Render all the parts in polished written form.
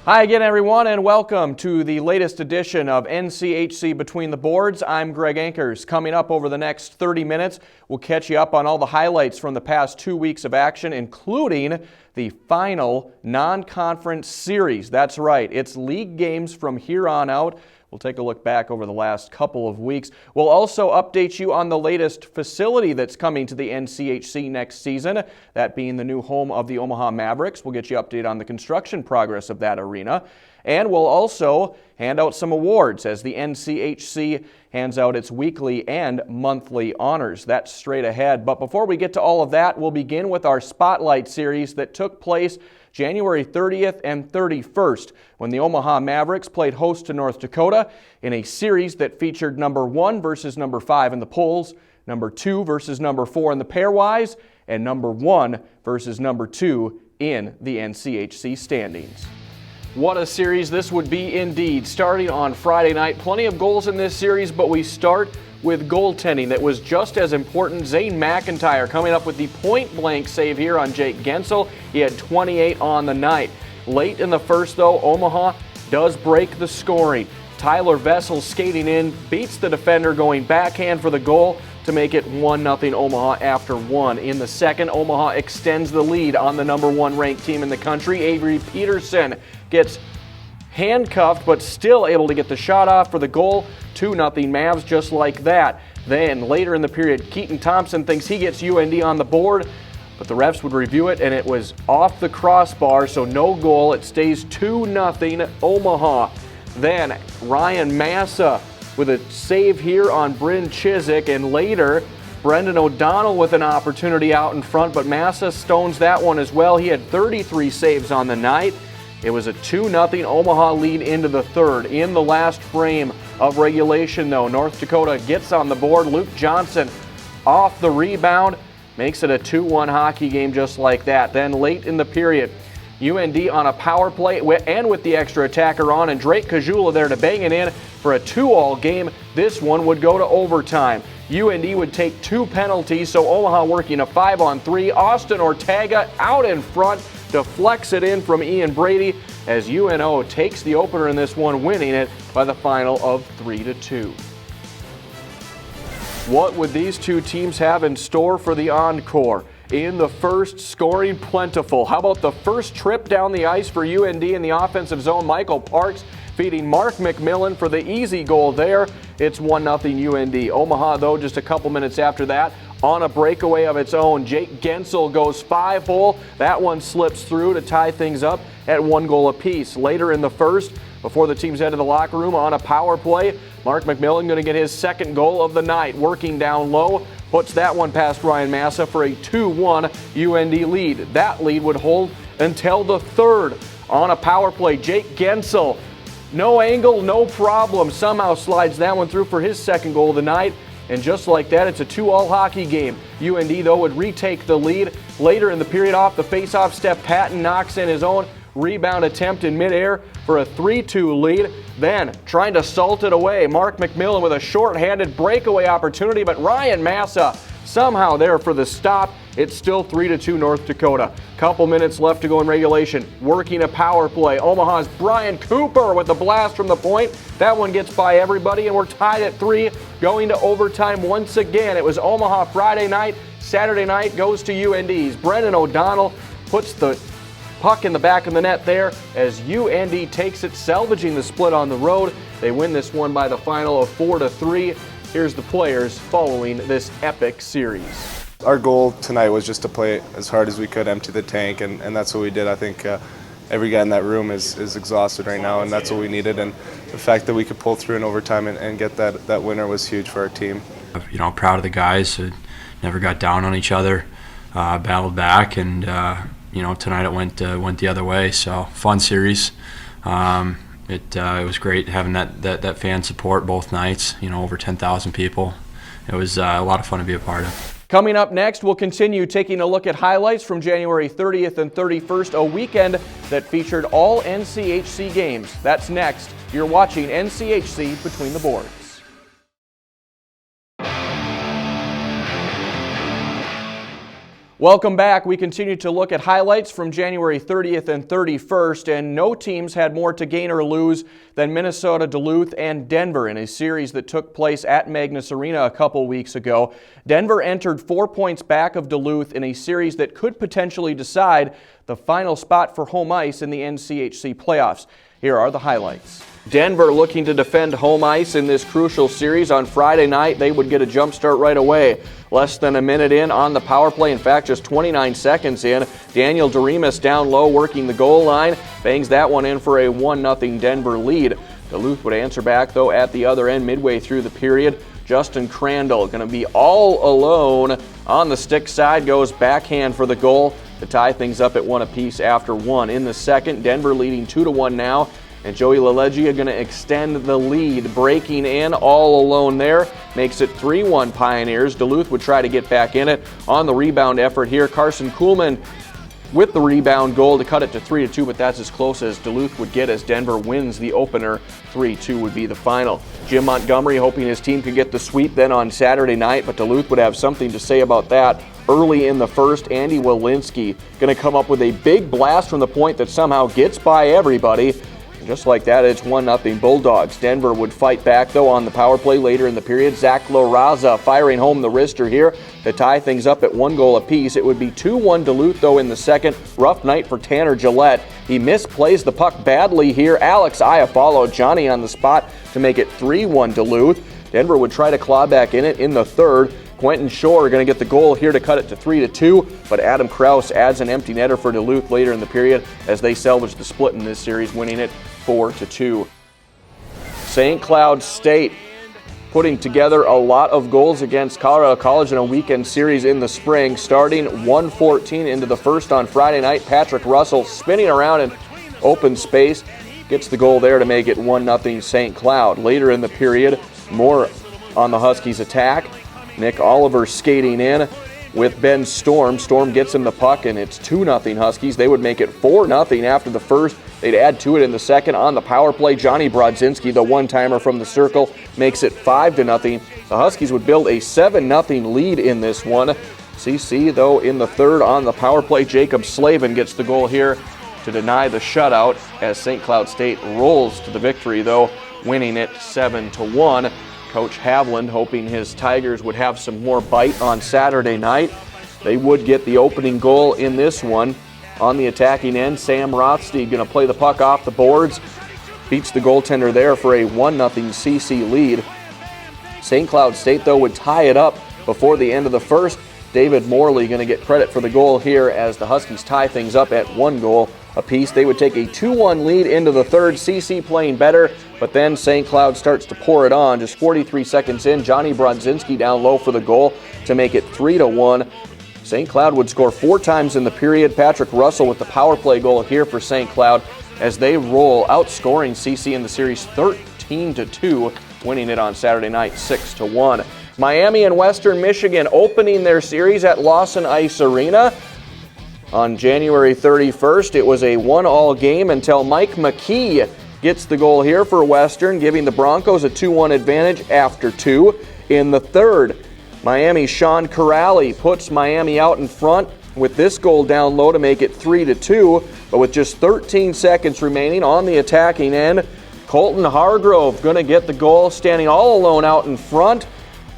Hi again, everyone, and welcome to the latest edition of NCHC Between the Boards. I'm Greg Ankers. Coming up over the next 30 minutes, we'll catch you up on all the highlights from the past 2 weeks of action, including the final non-conference series. That's right, it's league games from here on out. We'll take a look back over the last couple of weeks. We'll also update you on the latest facility that's coming to the NCHC next season, that being the new home of the Omaha Mavericks. We'll get you updated on the construction progress of that arena. And we'll also hand out some awards as the NCHC hands out its weekly and monthly honors. That's straight ahead. But before we get to all of that, we'll begin with our Spotlight series that took place January 30th and 31st when the Omaha Mavericks played host to North Dakota in a series that featured number 1 versus number 5 in the polls, number 2 versus number 4 in the pairwise, and number 1 versus number 2 in the NCHC standings. What a series this would be indeed. Starting on Friday night, plenty of goals in this series, but we start with goaltending that was just as important. Zane McIntyre coming up with the point-blank save here on Jake Gensel. He had 28 on the night. Late in the first, though, Omaha does break the scoring. Tyler Vessel skating in, beats the defender, going backhand for the goal to make it 1-0 Omaha after 1. In the second, Omaha extends the lead on the number 1 ranked team in the country. Avery Peterson gets handcuffed, but still able to get the shot off for the goal. 2-0 Mavs just like that. Then later in the period, Keaton Thompson thinks he gets UND on the board, but the refs would review it and it was off the crossbar, so no goal. It stays 2-0 Omaha. Then Ryan Massa with a save here on Bryn Chizik, and later Brendan O'Donnell with an opportunity out in front, but Massa stones that one as well. He had 33 saves on the night. It was a 2-0 Omaha lead into the third. In the last frame of regulation, though, North Dakota gets on the board. Luke Johnson off the rebound, makes it a 2-1 hockey game just like that. Then late in the period, UND on a power play and with the extra attacker on, and Drake Kajula there to bang it in for a 2-all game. This one would go to overtime. UND would take 2 penalties, so Omaha working a 5-on-3. Austin Ortega out in front, deflects it in from Ian Brady as UNO takes the opener in this one, winning it by the final of 3-2. What would these two teams have in store for the encore? In the first, scoring plentiful. How about the first trip down the ice for UND in the offensive zone? Michael Parks feeding Mark McMillan for the easy goal there. It's 1-0 UND. Omaha, though, just a couple minutes after that, on a breakaway of its own. Jake Gensel goes 5-hole. That one slips through to tie things up at 1 goal apiece. Later in the first, before the teams head to the locker room on a power play, Mark McMillan going to get his second goal of the night. Working down low, puts that one past Ryan Massa for a 2-1 UND lead. That lead would hold until the third. On a power play, Jake Gensel, no angle, no problem, somehow slides that one through for his second goal of the night. And just like that, it's a 2-all hockey game. UND, though, would retake the lead. Later in the period, off the faceoff, Steph Patton knocks in his own rebound attempt in midair for a 3-2 lead. Then, trying to salt it away, Mark McMillan with a short-handed breakaway opportunity, but Ryan Massa somehow there for the stop. It's still 3-2 North Dakota. Couple minutes left to go in regulation. Working a power play. Omaha's Brian Cooper with the blast from the point. That one gets by everybody, and we're tied at 3, going to overtime once again. It was Omaha Friday night. Saturday night goes to UND's. Brendan O'Donnell puts the puck in the back of the net there as UND takes it, salvaging the split on the road. They win this one by the final of 4-3. Here's the players following this epic series. Our goal tonight was just to play as hard as we could, empty the tank, and that's what we did. I think every guy in that room is exhausted right now, and that's what we needed. And the fact that we could pull through in overtime and get that winner was huge for our team. You know, proud of the guys who never got down on each other, battled back, and you know, tonight it went the other way. So fun series. It was great having that fan support both nights. You know, over 10,000 people. It was a lot of fun to be a part of. Coming up next, we'll continue taking a look at highlights from January 30th and 31st, a weekend that featured all NCHC games. That's next. You're watching NCHC Between the Boards. Welcome back. We continue to look at highlights from January 30th and 31st, and no teams had more to gain or lose than Minnesota, Duluth, and Denver in a series that took place at Magnus Arena a couple weeks ago. Denver entered 4 points back of Duluth in a series that could potentially decide the final spot for home ice in the NCHC playoffs. Here are the highlights. Denver looking to defend home ice in this crucial series. On Friday night, they would get a jump start right away. Less than a minute in on the power play, in fact, just 29 seconds in, Daniel Doremus down low working the goal line, bangs that one in for a 1-0 Denver lead. Duluth would answer back, though, at the other end midway through the period. Justin Crandall going to be all alone on the stick side, goes backhand for the goal to tie things up at 1 apiece after 1. In the second, Denver leading 2-1 now. And Joey LaLeggia going to extend the lead, breaking in all alone there. Makes it 3-1 Pioneers. Duluth would try to get back in it on the rebound effort here. Carson Kuhlman with the rebound goal to cut it to 3-2, but that's as close as Duluth would get as Denver wins the opener. 3-2 would be the final. Jim Montgomery hoping his team could get the sweep then on Saturday night, but Duluth would have something to say about that. Early in the first, Andy Walensky going to come up with a big blast from the point that somehow gets by everybody. Just like that, it's 1-0 Bulldogs. Denver would fight back, though, on the power play later in the period. Zach LaRaza firing home the wrister here to tie things up at 1 goal apiece. It would be 2-1 Duluth, though, in the second. Rough night for Tanner Gillette. He misplays the puck badly here. Alex Iafallo, Johnny on the spot to make it 3-1 Duluth. Denver would try to claw back in it in the third. Quentin Shore going to get the goal here to cut it to 3-2, but Adam Krause adds an empty netter for Duluth later in the period as they salvage the split in this series, winning it 4-2. St. Cloud State putting together a lot of goals against Colorado College in a weekend series in the spring, starting 1:14 into the first on Friday night. Patrick Russell spinning around in open space, gets the goal there to make it 1-0 St. Cloud. Later in the period, more on the Huskies' attack. Nick Oliver skating in with Ben Storm. Storm gets him the puck, and it's 2-0 Huskies. They would make it 4-0 after the first. They'd add to it in the second on the power play. Johnny Brodzinski, the one-timer from the circle, makes it 5-0. The Huskies would build a 7-0 lead in this one. CC, though, in the third on the power play. Jacob Slavin gets the goal here to deny the shutout as St. Cloud State rolls to the victory, though, winning it 7-1. Coach Havland hoping his Tigers would have some more bite on Saturday night. They would get the opening goal in this one. On the attacking end, Sam Rothstein going to play the puck off the boards. Beats the goaltender there for a 1-0 CC lead. St. Cloud State, though, would tie it up before the end of the first. David Morley going to get credit for the goal here as the Huskies tie things up at 1 goal apiece. They would take a 2-1 lead into the third. CC playing better, but then St. Cloud starts to pour it on. Just 43 seconds in, Johnny Brodzinski down low for the goal to make it 3-1. St. Cloud would score 4 times in the period. Patrick Russell with the power play goal here for St. Cloud as they roll, outscoring CC in the series 13-2, winning it on Saturday night 6-1. Miami and Western Michigan opening their series at Lawson Ice Arena. On January 31st, it was a 1-all game until Mike McKee gets the goal here for Western, giving the Broncos a 2-1 advantage after 2. In the third, Miami's Sean Corrali puts Miami out in front with this goal down low to make it 3-2, but with just 13 seconds remaining on the attacking end, Colton Hargrove going to get the goal, standing all alone out in front.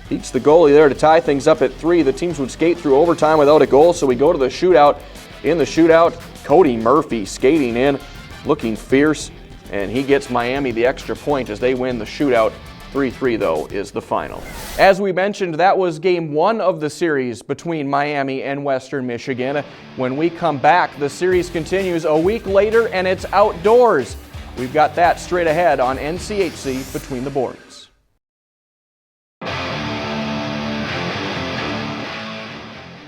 Beats the goalie there to tie things up at 3. The teams would skate through overtime without a goal, so we go to the shootout. In the shootout, Cody Murphy skating in, looking fierce, and he gets Miami the extra point as they win the shootout. 3-3, though, is the final. As we mentioned, that was game 1 of the series between Miami and Western Michigan. When we come back, the series continues a week later, and it's outdoors. We've got that straight ahead on NCHC Between the Boards.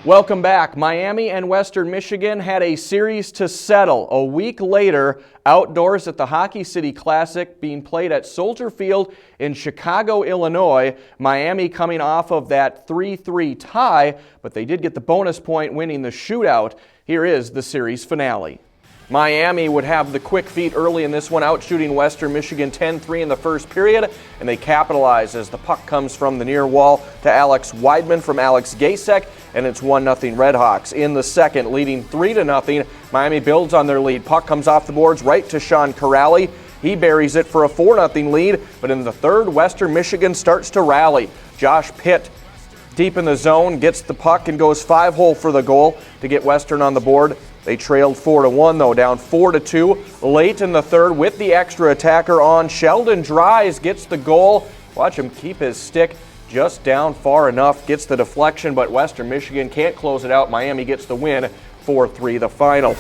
Welcome back. Miami and Western Michigan had a series to settle a week later outdoors at the Hockey City Classic being played at Soldier Field in Chicago, Illinois. Miami coming off of that 3-3 tie, but they did get the bonus point winning the shootout. Here is the series finale. Miami would have the quick feet early in this one, out shooting Western Michigan 10-3 in the first period, and they capitalize as the puck comes from the near wall to Alex Weidman from Alex Gasek, and it's 1-0 Redhawks. In the second, leading 3-0, Miami builds on their lead. Puck comes off the boards right to Sean Corrali. He buries it for a 4-0 lead, but in the third, Western Michigan starts to rally. Josh Pitt, deep in the zone, gets the puck and goes 5-hole for the goal to get Western on the board. They trailed 4-1 though, down 4-2. Late in the third with the extra attacker on, Sheldon Dries gets the goal. Watch him keep his stick just down far enough, gets the deflection, but Western Michigan can't close it out. Miami gets the win, 4-3 the final.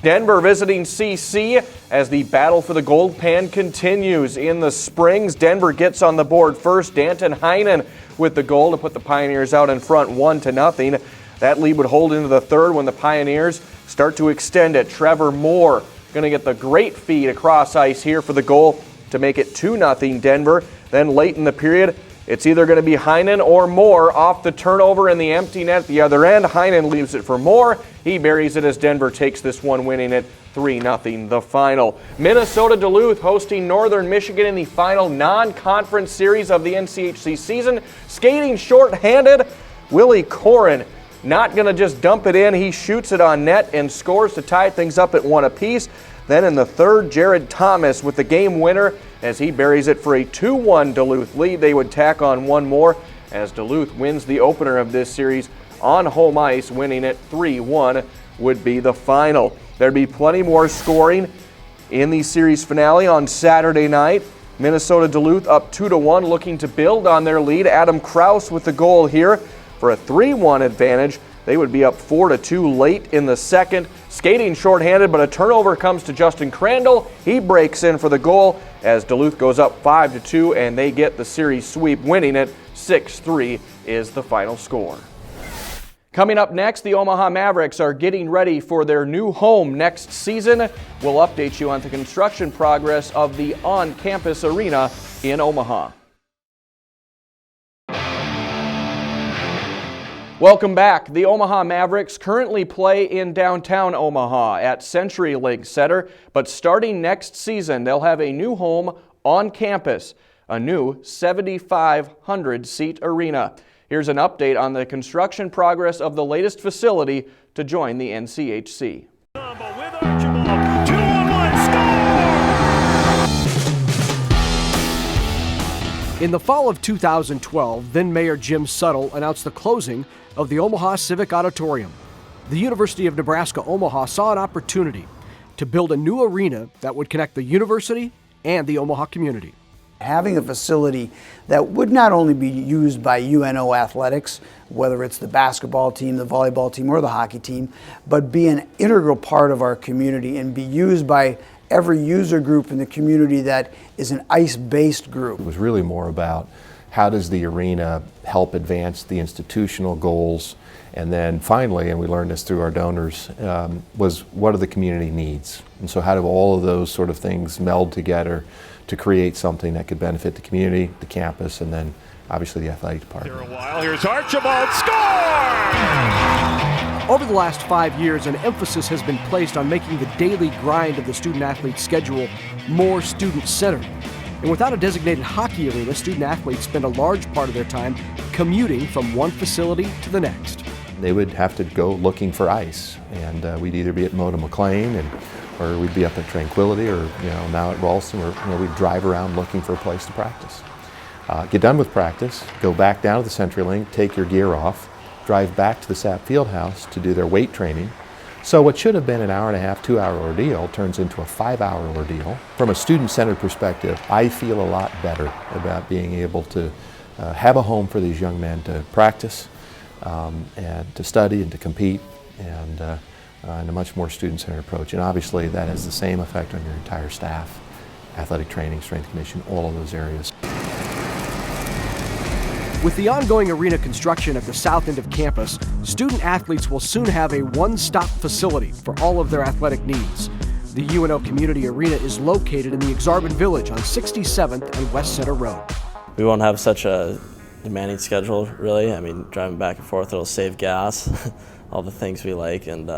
Denver visiting CC as the battle for the gold pan continues. In the Springs, Denver gets on the board first. Danton Heinen with the goal to put the Pioneers out in front 1-0. That lead would hold into the third when the Pioneers start to extend it. Trevor Moore going to get the great feed across ice here for the goal to make it 2-0 Denver. Then late in the period, it's either going to be Heinen or Moore off the turnover in the empty net at the other end. Heinen leaves it for Moore. He buries it as Denver takes this one, winning it 3-0 the final. Minnesota Duluth hosting Northern Michigan in the final non-conference series of the NCHC season. Skating short-handed, Willie Corin not going to just dump it in. He shoots it on net and scores to tie things up at 1 apiece. Then in the third, Jared Thomas with the game winner as he buries it for a 2-1 Duluth lead. They would tack on one more as Duluth wins the opener of this series on home ice, winning it 3-1 would be the final. There'd be plenty more scoring in the series finale on Saturday night. Minnesota Duluth up 2-1, looking to build on their lead. Adam Krause with the goal here for a 3-1 advantage. They would be up 4-2 late in the second. Skating shorthanded, but a turnover comes to Justin Crandall. He breaks in for the goal as Duluth goes up 5-2, and they get the series sweep, winning it 6-3 is the final score. Coming up next, the Omaha Mavericks are getting ready for their new home next season. We'll update you on the construction progress of the on-campus arena in Omaha. Welcome back. The Omaha Mavericks currently play in downtown Omaha at CenturyLink Center, but starting next season, they'll have a new home on campus, a new 7,500-seat arena. Here's an update on the construction progress of the latest facility to join the NCHC. In the fall of 2012, then Mayor Jim Suttle announced the closing of the Omaha Civic Auditorium. The University of Nebraska Omaha saw an opportunity to build a new arena that would connect the university and the Omaha community. Having a facility that would not only be used by UNO athletics, whether it's the basketball team, the volleyball team, or the hockey team, but be an integral part of our community and be used by every user group in the community that is an ice-based group. It was really more about how does the arena help advance the institutional goals, and then finally, and we learned this through our donors, was what are the community needs? And so how do all of those sort of things meld together to create something that could benefit the community, the campus, and then obviously the athletic department. Here a while, here's Archibald, score! Over the last 5 years, an emphasis has been placed on making the daily grind of the student-athlete schedule more student-centered. And without a designated hockey arena, student-athletes spend a large part of their time commuting from one facility to the next. They would have to go looking for ice, and we'd either be at Mona McLean, or we'd be up at Tranquility, or now at Ralston, or we'd drive around looking for a place to practice. Get done with practice, go back down to the CenturyLink, take your gear off, drive back to the Sapp Fieldhouse to do their weight training. So what should have been an hour-and-a-half, 2-hour ordeal turns into a 5-hour ordeal. From a student-centered perspective, I feel a lot better about being able to have a home for these young men to practice and to study and to compete, and a much more student-centered approach. And obviously that has the same effect on your entire staff, athletic training, strength conditioning, all of those areas. With the ongoing arena construction at the south end of campus, student athletes will soon have a one-stop facility for all of their athletic needs. The UNO Community Arena is located in the Exarban Village on 67th and West Center Road. We won't have such a demanding schedule, really. I mean, driving back and forth, it'll save gas, all the things we like, and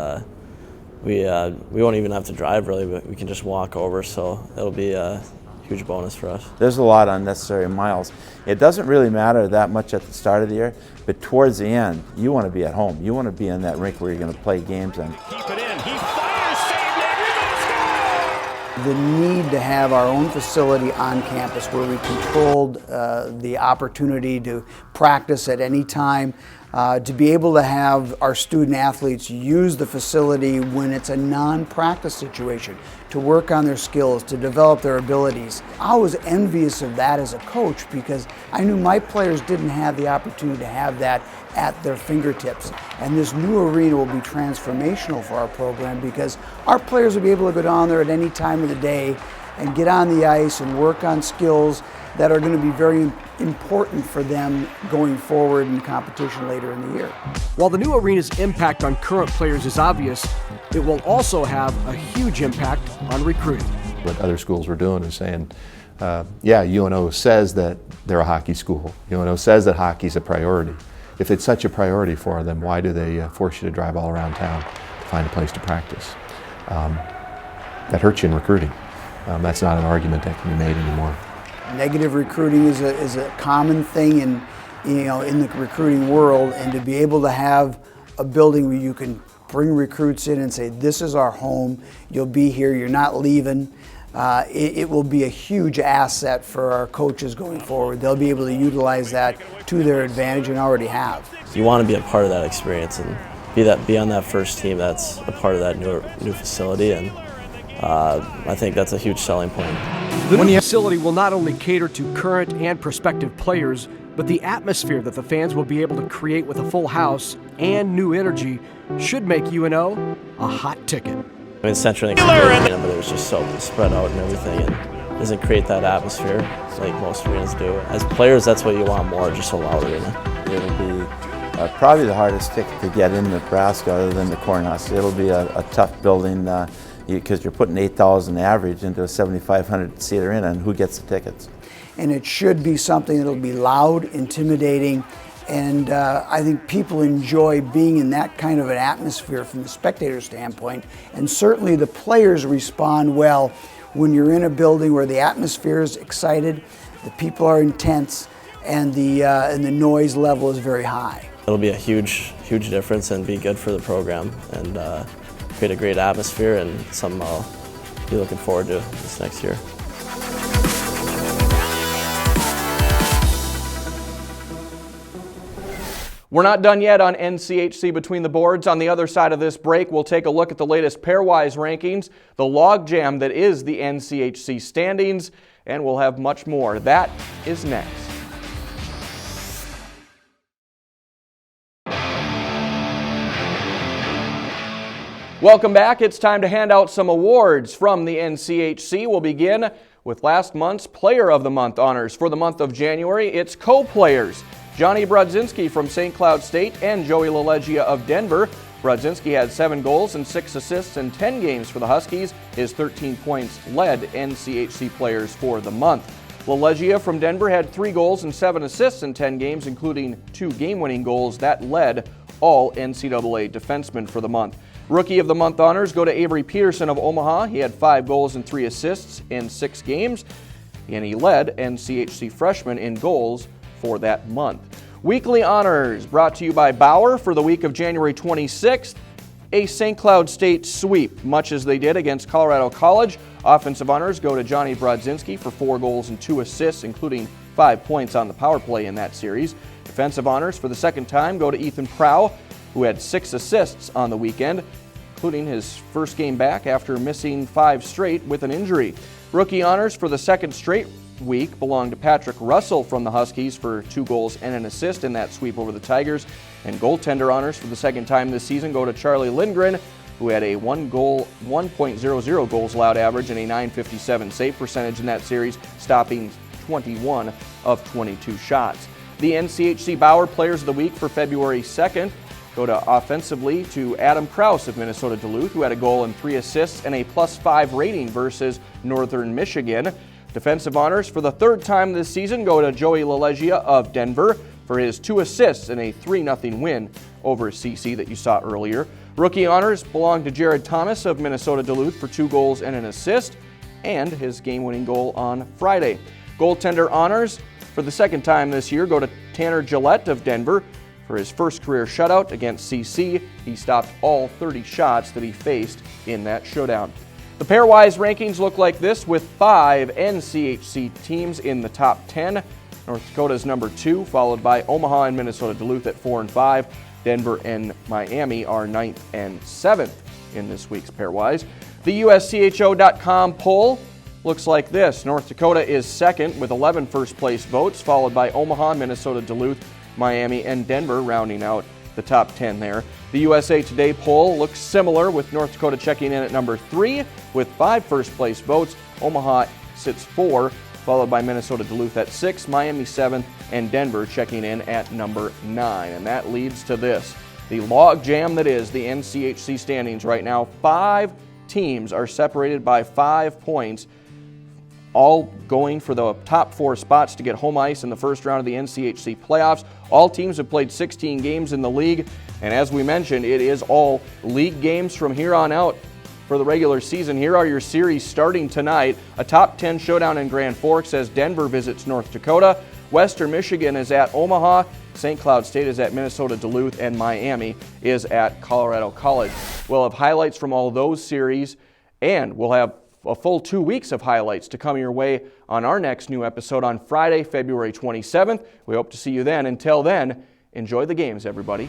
we won't even have to drive really, but we can just walk over, so it'll be a huge bonus for us. There's a lot of unnecessary miles. It doesn't really matter that much at the start of the year, but towards the end, you want to be at home. You want to be in that rink where you're going to play games and Keep it in. He fires, saved it. Rebound, score! The need to have our own facility on campus where we controlled the opportunity to practice at any time, to be able to have our student athletes use the facility when it's a non-practice situation, to work on their skills, to develop their abilities. I was envious of that as a coach because I knew my players didn't have the opportunity to have that at their fingertips. And this new arena will be transformational for our program because our players will be able to go down there at any time of the day and get on the ice and work on skills that are going to be very important for them going forward in competition later in the year. While the new arena's impact on current players is obvious, it will also have a huge impact on recruiting. What other schools are doing is saying, yeah, UNO says that they're a hockey school. UNO says that hockey's a priority. If it's such a priority for them, why do they force you to drive all around town to find a place to practice? That hurts you in recruiting. That's not an argument that can be made anymore. Negative recruiting is a common thing in the recruiting world, and to be able to have a building where you can bring recruits in and say, this is our home, you'll be here, you're not leaving, it will be a huge asset for our coaches going forward. They'll be able to utilize that to their advantage and already have. You want to be a part of that experience and be on that first team that's a part of that new facility, and I think that's a huge selling point. The new facility will not only cater to current and prospective players, but the atmosphere that the fans will be able to create with a full house and new energy should make UNO a hot ticket. I mean, Central Link's a great arena, but it was just so spread out and everything, and doesn't create that atmosphere like most arenas do. As players, that's what you want more, just a loud arena. it'll be probably the hardest ticket to get in Nebraska other than the Cornhusk. It'll be a tough building because you're putting 8,000 average into a 7,500 seat arena, and who gets the tickets? And it should be something that'll be loud, intimidating, and I think people enjoy being in that kind of an atmosphere from the spectator standpoint. And certainly the players respond well when you're in a building where the atmosphere is excited, the people are intense, and the noise level is very high. It'll be a huge difference and be good for the program and create a great atmosphere and something I'll be looking forward to this next year. We're not done yet on NCHC Between the Boards. On the other side of this break, we'll take a look at the latest pairwise rankings, the logjam that is the NCHC standings, and we'll have much more. That is next. Welcome back. It's time to hand out some awards from the NCHC. We'll begin with last month's Player of the Month honors. For the month of January, it's co-players. Johnny Brodzinski from St. Cloud State and Joey LaLeggia of Denver. Brodzinski had 7 goals and 6 assists in 10 games for the Huskies. His 13 points led NCHC players for the month. LaLeggia from Denver had 3 goals and 7 assists in 10 games, including 2 game-winning goals that led all NCAA defensemen for the month. Rookie of the Month honors go to Avery Peterson of Omaha. He had 5 goals and 3 assists in 6 games, and he led NCHC freshmen in goals for that month. Weekly honors brought to you by Bauer for the week of January 26th. A St. Cloud State sweep, much as they did against Colorado College. Offensive honors go to Johnny Brodzinski for 4 goals and 2 assists, including 5 points on the power play in that series. Defensive honors for the second time go to Ethan Prow, who had 6 assists on the weekend, including his first game back after missing 5 straight with an injury. Rookie honors for the second straight week belong to Patrick Russell from the Huskies for 2 goals and an assist in that sweep over the Tigers. And goaltender honors for the second time this season go to Charlie Lindgren, who had a 1.00 goals allowed average and a .957 save percentage in that series, stopping 21 of 22 shots. The NCHC Bauer Players of the Week for February 2nd go to offensively to Adam Krause of Minnesota Duluth, who had a goal and 3 assists and a +5 rating versus Northern Michigan. Defensive honors for the third time this season go to Joey LaLeggia of Denver for his 2 assists in a 3-0 win over CC that you saw earlier. Rookie honors belong to Jared Thomas of Minnesota Duluth for 2 goals and an assist, and his game-winning goal on Friday. Goaltender honors for the second time this year go to Tanner Gillette of Denver for his first career shutout against CC. He stopped all 30 shots that he faced in that showdown. The pairwise rankings look like this, with 5 NCHC teams in the top 10. North Dakota is number 2, followed by Omaha and Minnesota Duluth at 4 and 5. Denver and Miami are 9th and 7th in this week's pairwise. The USCHO.com poll looks like this. North Dakota is second with 11 first-place votes, followed by Omaha, Minnesota Duluth, Miami, and Denver rounding out the top 10 there. The USA Today poll looks similar, with North Dakota checking in at number 3 with 5 first-place votes. Omaha sits 4, followed by Minnesota Duluth at 6, Miami 7th, and Denver checking in at number 9. And that leads to this, the log jam that is the NCHC standings right now. 5 teams are separated by 5 points, all going for the top 4 spots to get home ice in the first round of the NCHC playoffs. All teams have played 16 games in the league, and as we mentioned, it is all league games from here on out for the regular season. Here are your series starting tonight. A top 10 showdown in Grand Forks as Denver visits North Dakota. Western Michigan is at Omaha. St. Cloud State is at Minnesota Duluth, and Miami is at Colorado College. We'll have highlights from all those series, and we'll have a full 2 weeks of highlights to come your way on our next new episode on Friday, February 27th. We hope to see you then. Until then, enjoy the games, everybody.